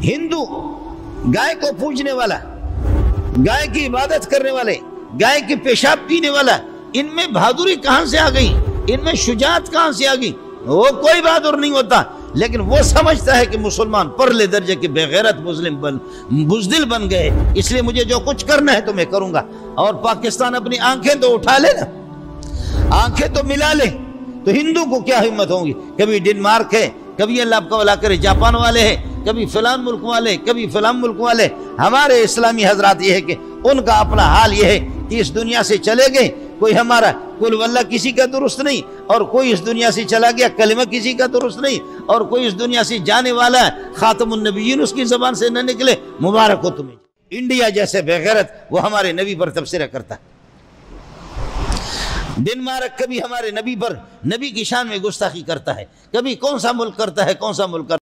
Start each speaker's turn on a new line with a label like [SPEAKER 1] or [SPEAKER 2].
[SPEAKER 1] ہندو گائے کو پوجنے والا، گائے کی عبادت کرنے والے، گائے کی پیشاب پینے والا، ان میں بہادری کہاں سے آ گئی؟ ان میں شجاعت کہاں سے آ گئی؟ وہ کوئی بہادر نہیں ہوتا، لیکن وہ سمجھتا ہے کہ مسلمان پرلے درجے کے بے غیرت بزدل بن گئے، اس لیے مجھے جو کچھ کرنا ہے تو میں کروں گا۔ اور پاکستان اپنی آنکھیں تو اٹھا لے نا، آنکھیں تو ملا لے، تو ہندو کو کیا ہمت ہوگی؟ کبھی ڈنمارک ہے، کبھی اللہ آپ کا بھلا کرے جاپان والے ہیں، کبھی فلان ملک والے، کبھی فلان ملک والے۔ ہمارے اسلامی حضرات یہ ہے کہ ان کا اپنا حال یہ ہے کہ اس دنیا سے چلے گئے، کوئی ہمارا قل واللہ کسی کا درست نہیں، اور کوئی اس دنیا سے چلا گیا کلمہ کسی کا درست نہیں، اور کوئی اس دنیا سے جانے والا ہے خاتم النبیین اس کی زبان سے نہ نکلے، مبارک ہو تمہیں۔ انڈیا جیسے بے غیرت وہ ہمارے نبی پر تبصرہ کرتا ہے، ڈنمارک کبھی ہمارے نبی پر، نبی کی شان میں گستاخی کرتا ہے، کبھی کون سا ملک کرتا ہے، کون سا ملک کرتا ہے۔